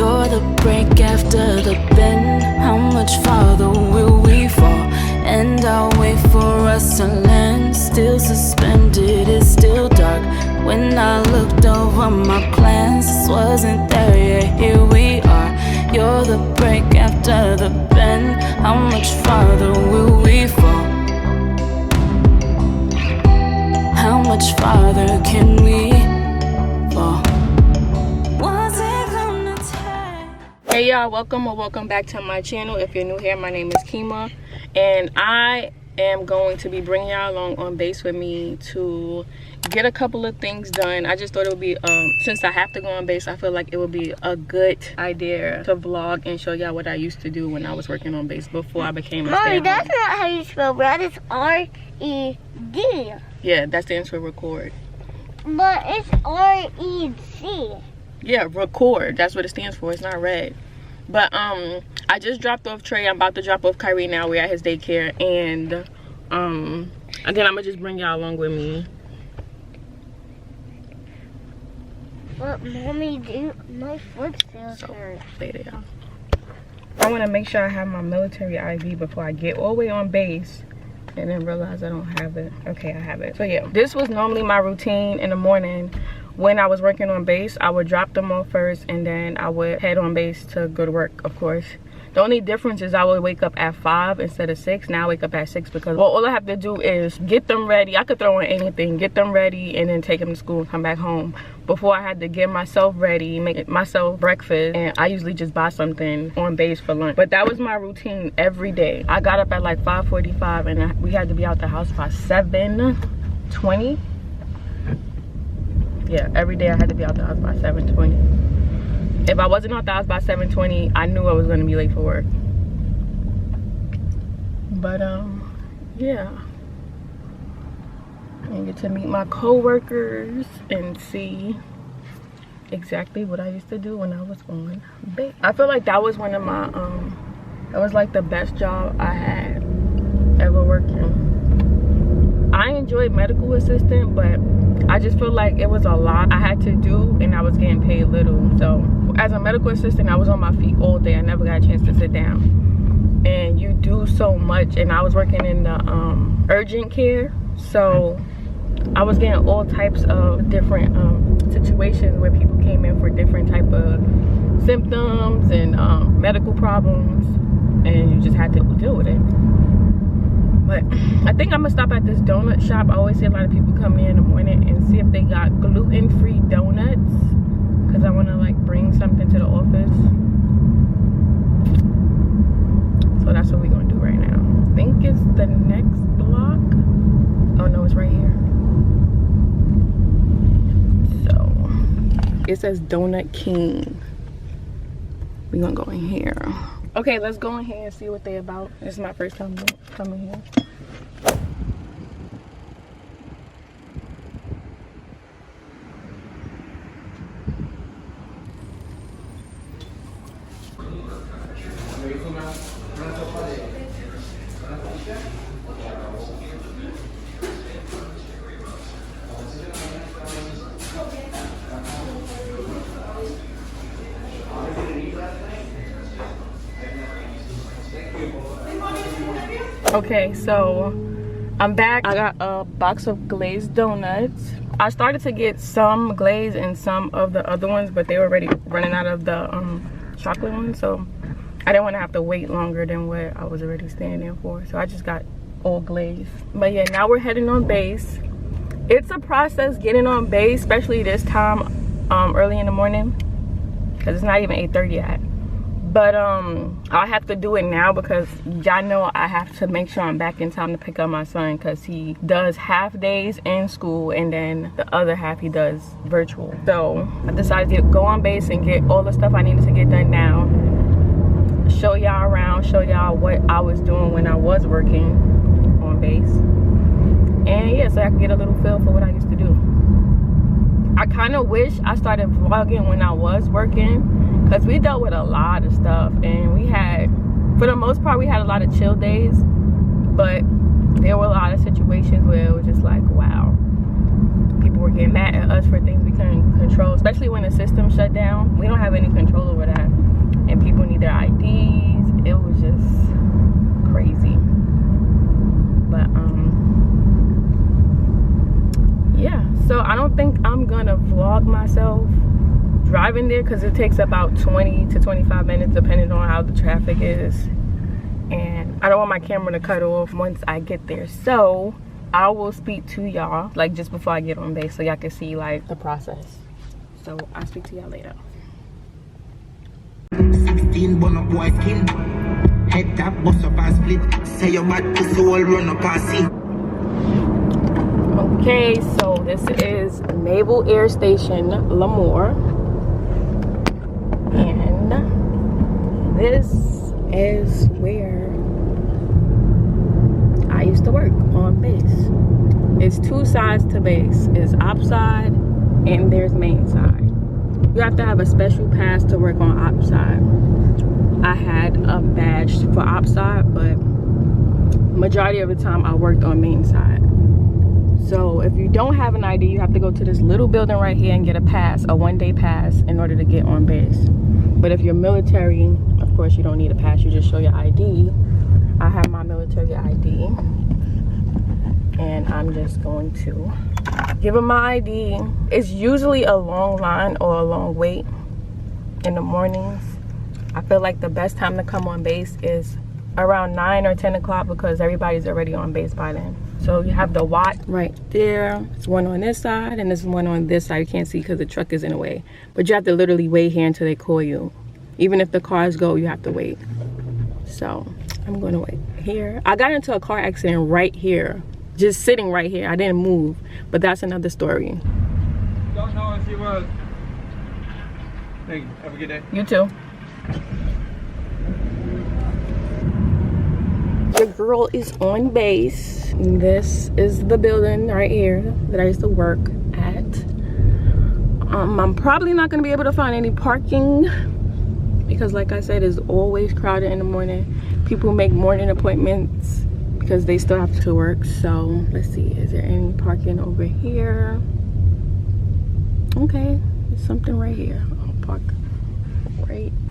You're the break after the bend. How much farther will we fall? And I'll wait for us to land. Still suspended, it's still dark. When I looked over my plans, this wasn't there yet, here we are. You're the break after the bend. How much farther will we fall? How much farther can we fall? Hey y'all, welcome back to my channel. If you're new here, my name is Kima, and I am going to be bringing y'all along on base with me to get a couple of things done. I just thought it would be since I have to go on base, I feel like it would be a good idea to vlog and show y'all what I used to do when I was working on base before I became a Mommy, that's not how you spell red. It's R-E-D. Yeah, that stands for record. But it's R-E-C. Yeah, record. That's what it stands for. It's not red. But I just dropped off Trey. I'm about to drop off Kyrie now. We're at his daycare, and then I'm gonna just bring y'all along with me. But Mommy, my foot feels hurt. Later, y'all. I want to make sure I have my military ID before I get all the way on base, and then realize I don't have it. Okay, I have it. So yeah, this was normally my routine in the morning. When I was working on base, I would drop them off first, and then I would head on base to go to work, of course. The only difference is I would wake up at 5 instead of 6. Now I wake up at 6 because all I have to do is get them ready. I could throw on anything, get them ready, and then take them to school and come back home. Before, I had to get myself ready, make myself breakfast, and I usually just buy something on base for lunch. But that was my routine every day. I got up at like 5:45, and we had to be out the house by 7:20. Yeah, every day I had to be out the house by 7:20. If I wasn't out the house by 7:20, I knew I was gonna be late for work. But yeah, I get to meet my co-workers and see exactly what I used to do when I was on base. I feel like that was one of my that was like the best job I had ever working. I enjoyed medical assistant, but I just feel like it was a lot I had to do, and I was getting paid little. So as a medical assistant, I was on my feet all day. I never got a chance to sit down, and you do so much. And I was working in the urgent care, so I was getting all types of different situations where people came in for different type of symptoms and medical problems, and you just had to deal with it. But I think I'm gonna stop at this donut shop. I always see a lot of people come in the morning and see if they got gluten-free donuts, because I want to like bring something to the office. So that's what we're gonna do right now. I think it's the next block. Oh no, it's right here. So it says Donut King. We're gonna go in here. Okay, let's go in here and see what they about. This is my first time coming here. Okay, so I'm back. I got a box of glazed donuts. I started to get some glazed and some of the other ones, but they were already running out of the chocolate ones, so I didn't want to have to wait longer than what I was already staying there for. So I just got all glazed. But yeah, now we're heading on base. It's a process getting on base, especially this time early in the morning, because it's not even 8:30 yet. But I have to do it now because y'all know I have to make sure I'm back in time to pick up my son, because he does half days in school and then the other half he does virtual. So I decided to go on base and get all the stuff I needed to get done now. Show y'all around, show y'all what I was doing when I was working on base. And yeah, so I can get a little feel for what I used to do. I kind of wish I started vlogging when I was working, because we dealt with a lot of stuff, and we had, for the most part, we had a lot of chill days, but there were a lot of situations where it was just like, wow, people were getting mad at us for things we couldn't control, especially when the system shut down. We don't have any control over that. driving there because it takes about 20 to 25 minutes depending on how the traffic is, and I don't want my camera to cut off once I get there. So I will speak to y'all like just before I get on base so y'all can see like the process. So I'll speak to y'all later. 16 bun up boy skin. Head tap bust up and split. Say your bad pussy all run up and see. Okay, so this is Naval Air Station, Lemoore. And this is where I used to work on base. It's two sides to base. It's op side and there's main side. You have to have a special pass to work on op side. I had a badge for op side, but majority of the time I worked on main side. So if you don't have an ID, you have to go to this little building right here and get a pass, a one-day pass, in order to get on base. But if you're military, of course you don't need a pass, you just show your ID. I have my military ID, and I'm just going to give them my ID. It's usually a long line or a long wait in the mornings. I feel like the best time to come on base is around 9 or 10 o'clock because everybody's already on base by then. So you have the Watt right there. There's one on this side and there's one on this side. You can't see because the truck is in the way. But you have to literally wait here until they call you. Even if the cars go, you have to wait. So I'm going to wait here. I got into a car accident right here. Just sitting right here. I didn't move. But that's another story. Don't know if you will. Thank you. Have a good day. You too. The girl is on base. This is the building right here that I used to work at. I'm probably not gonna be able to find any parking because like I said, it's always crowded in the morning. People make morning appointments because they still have to work. So let's see, is there any parking over here? Okay, there's something right here. I'll park.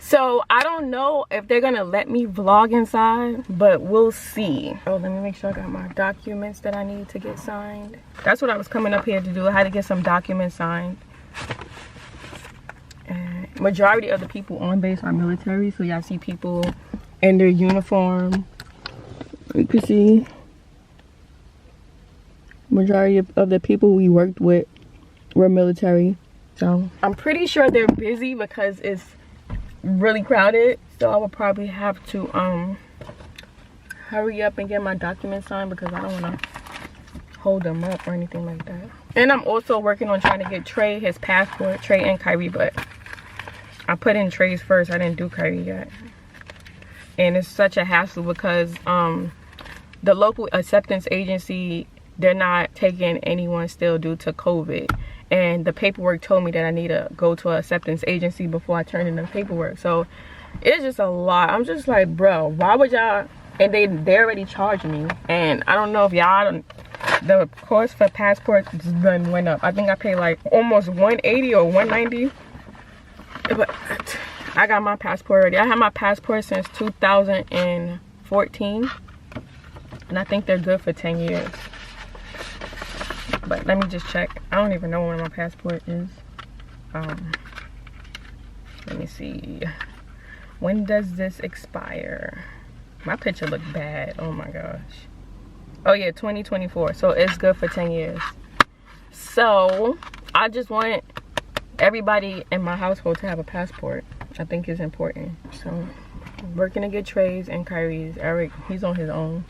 So I don't know if they're gonna let me vlog inside, but we'll see. Oh, let me make sure I got my documents that I need to get signed. That's what I was coming up here to do. I had to get some documents signed. And majority of the people on base are military, so y'all see people in their uniform. You can see majority of the people we worked with were military. So I'm pretty sure they're busy because it's really crowded, so I would probably have to hurry up and get my documents signed because I don't want to hold them up or anything like that. And I'm also working on trying to get Trey his passport, Trey and Kyrie, but I put in Trey's first. I didn't do Kyrie yet, and it's such a hassle because the local acceptance agency, they're not taking anyone still due to COVID. And the paperwork told me that I need to go to an acceptance agency before I turn in the paperwork. So it's just a lot. I'm just like, bro, why would y'all? And they already charged me. And I don't know if y'all, the cost for passports done went up. I think I paid like almost $180 or $190. But I got my passport already. I had my passport since 2014. And I think they're good for 10 years. But let me just check. I don't even know when my passport is. Let me see. When does this expire? My picture look bad. Oh my gosh. Oh yeah, 2024. So it's good for 10 years. So I just want everybody in my household to have a passport. I think it's important. So I'm working to get Trey's and Kyrie's. Eric, he's on his own.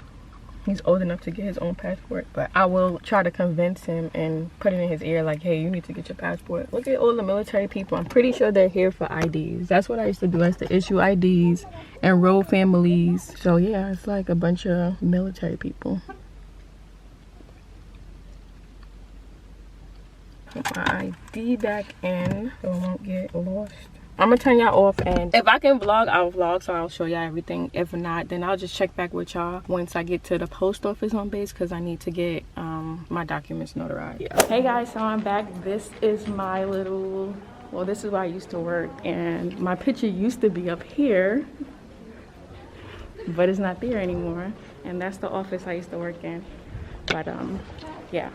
He's old enough to get his own passport, but I will try to convince him and put it in his ear like, hey, you need to get your passport. Look at all the military people. I'm pretty sure they're here for IDs. That's what I used to do. I used to issue IDs, enroll families. So yeah, it's like a bunch of military people. Put my ID back in so I won't get lost. I'm gonna turn y'all off, and if I can vlog, I'll vlog, so I'll show y'all everything. If not, then I'll just check back with y'all once I get to the post office on base because I need to get my documents notarized. Yeah. Hey guys, so I'm back. This is my little, well, this is where I used to work, and my picture used to be up here, but it's not there anymore. And that's the office I used to work in. But yeah.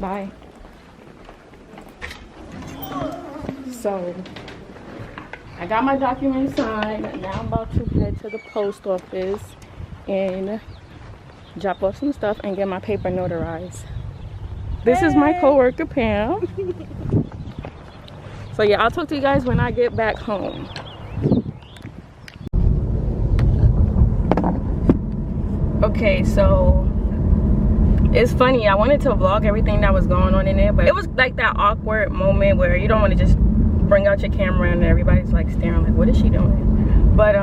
Bye. So I got my documents signed. Now I'm about to head to the post office and drop off some stuff and get my paper notarized. This is my coworker Pam. So yeah, I'll talk to you guys when I get back home. Okay, so it's funny, I wanted to vlog everything that was going on in there, but it was like that awkward moment where you don't want to just bring out your camera and everybody's like staring like, what is she doing? But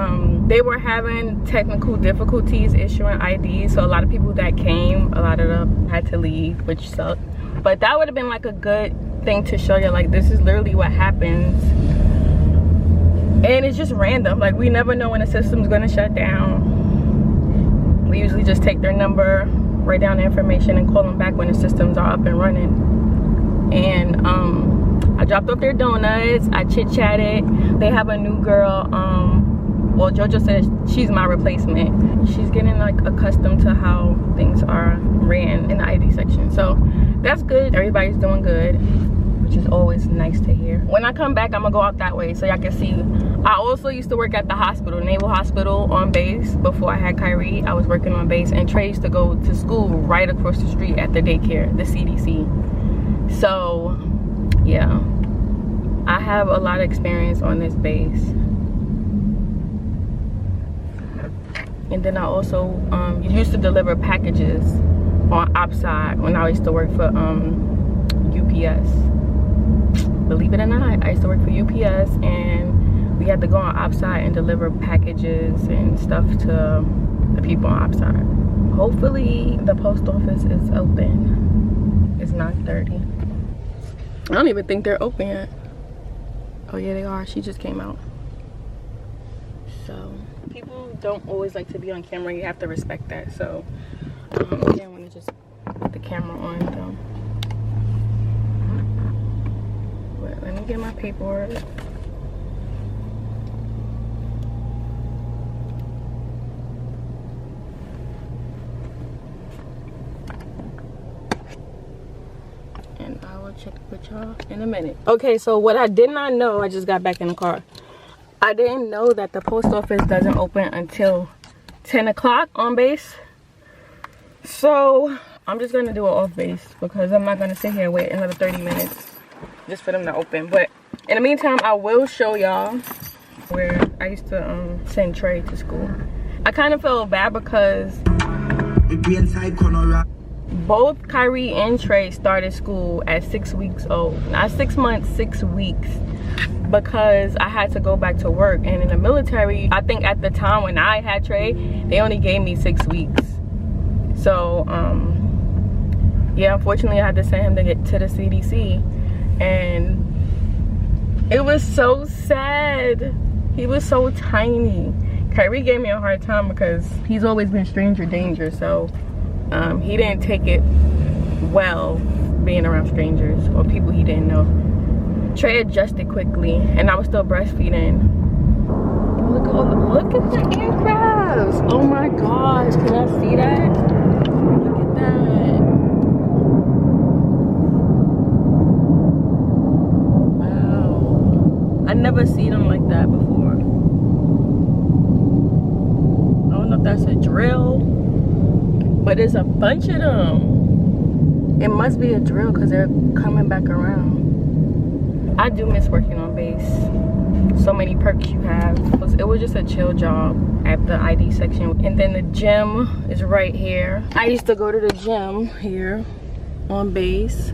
they were having technical difficulties issuing IDs, so a lot of people that came, a lot of them had to leave, which sucked. But that would have been like a good thing to show you, like, this is literally what happens. And it's just random, like, we never know when the system's gonna shut down. We usually just take their number, write down the information, and call them back when the systems are up and running. And I dropped off their donuts, I chit-chatted. They have a new girl, well, JoJo says she's my replacement. She's getting like accustomed to how things are ran in the ID section. So that's good, everybody's doing good, which is always nice to hear. When I come back, I'm gonna go out that way so y'all can see. I also used to work at the hospital, Naval Hospital on base. Before I had Kyrie, I was working on base, and Trey used to go to school right across the street at the daycare, the CDC. So yeah, I have a lot of experience on this base. And then I also used to deliver packages on outside when I used to work for UPS. Believe it or not, I used to work for UPS, and we had to go on outside and deliver packages and stuff to the people on outside. Hopefully the post office is open. It's 9:30. I don't even think they're open yet. Oh yeah, they are. She just came out. So people don't always like to be on camera. You have to respect that. So I didn't want to just put the camera on them. But let me get my paperwork. And I will check with y'all in a minute. Okay, so what I did not know, I just got back in the car. I didn't know that the post office doesn't open until 10 o'clock on base. So I'm just gonna do it off base because I'm not gonna sit here and wait another 30 minutes just for them to open. But in the meantime, I will show y'all where I used to send Trey to school. I kind of feel bad because both Kyrie and Trey started school at 6 weeks old. Not 6 months, 6 weeks. Because I had to go back to work, and in the military, I think at the time when I had Trey, they only gave me 6 weeks. So yeah, unfortunately I had to send him to get to the CDC, and it was so sad. He was so tiny. Kyrie gave me a hard time because he's always been stranger danger, so he didn't take it well being around strangers or people he didn't know. Trey adjusted quickly, and I was still breastfeeding. Look at the aircrafts! Oh my gosh, can I see that? Look at that. Wow. I never seen them like that before. I don't know if that's a drill, but there's a bunch of them. It must be a drill because they're coming back around. I do miss working on base. So many perks you have. It was just a chill job at the ID section. And then the gym is right here. I used to go to the gym here on base.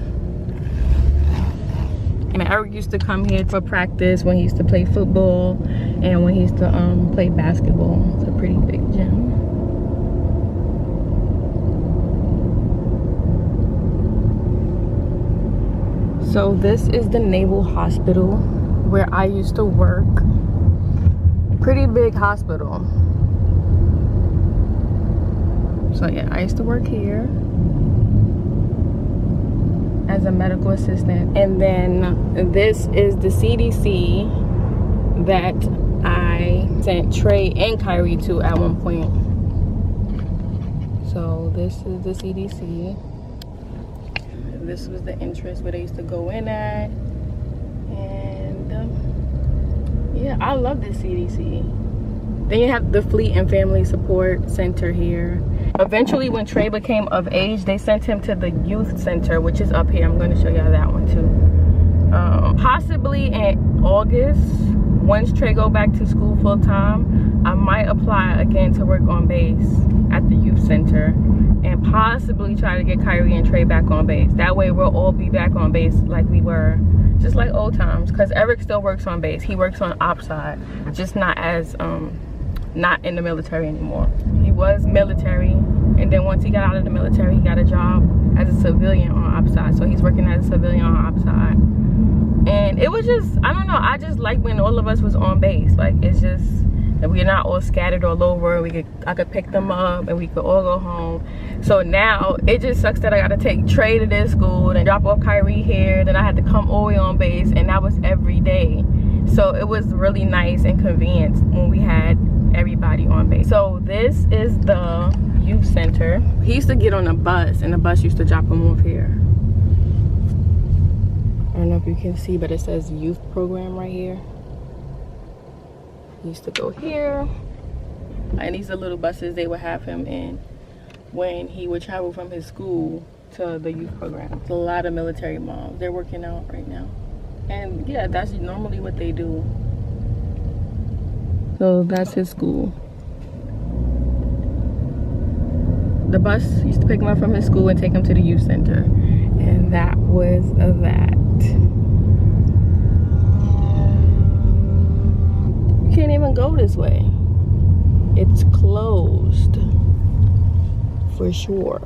And Eric used to come here for practice when he used to play football and when he used to play basketball. It's a pretty big gym. So this is the Naval Hospital where I used to work. Pretty big hospital. So yeah, I used to work here as a medical assistant. And then this is the CDC that I sent Trey and Kyrie to at one point. So this is the CDC. this was the entrance where they used to go in at. And yeah, I love this CDC. Then you have the Fleet and Family Support Center here. Eventually, when Trey became of age, they sent him to the youth center, which is up here. I'm going to show y'all that one too. Possibly in August, once Trey go back to school full time, I might apply again to work on base at the youth center, and possibly try to get Kyrie and Trey back on base. That way we'll all be back on base like we were, just like old times. Because Eric still works on base. He works on op side, just not as not in the military anymore. He was military, and then once he got out of the military, he got a job as a civilian on op side. So he's working as a civilian on op side. And it was just, I don't know, I just like when all of us was on base. Like, it's just, we're not all scattered all over. I could pick them up and we could all go home. So now it just sucks that I gotta take Trey to this school and drop off Kyrie here. Then I had to come all the way on base, and that was every day. So it was really nice and convenient when we had everybody on base. So this is the youth center. He used to get on a bus, and the bus used to drop him off here. I don't know if you can see, but it says youth program right here. He used to go here, and these are little buses they would have him in when he would travel from his school to the youth program. It's a lot of military moms. They're working out right now. And yeah, that's normally what they do. So that's his school. The bus used to pick him up from his school and take him to the youth center. And that was that. You can't even go this way. It's closed for sure.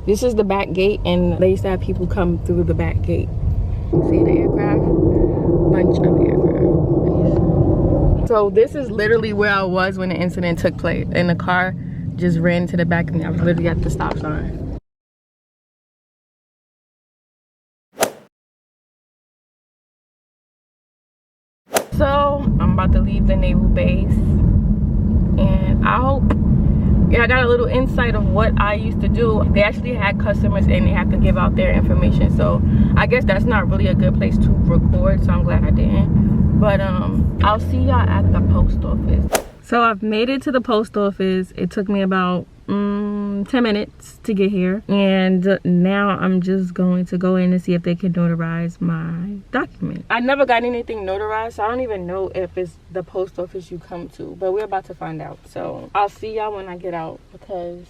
This is the back gate, and they used to have people come through the back gate. See the aircraft? Bunch of aircraft. So this is literally where I was when the incident took place, and the car just ran to the back of me. I was literally at the stop sign. So I'm about to leave the naval base, and I hope, yeah, I got a little insight of what I used to do. They actually had customers and they have to give out their information, so I guess that's not really a good place to record, so I'm glad I didn't. But I'll see y'all at the post office. So I've made it to the post office. It took me about 10 minutes to get here, and now I'm just going to go in and see if they can notarize my document. I never got anything notarized, so I don't even know if it's the post office you come to, but we're about to find out. So I'll see y'all when I get out, because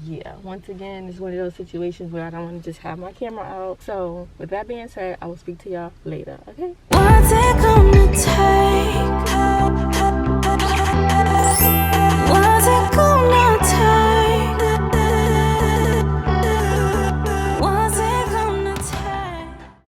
yeah, once again, it's one of those situations where I don't want to just have my camera out. So with that being said, I will speak to y'all later. Okay, What's it gonna take?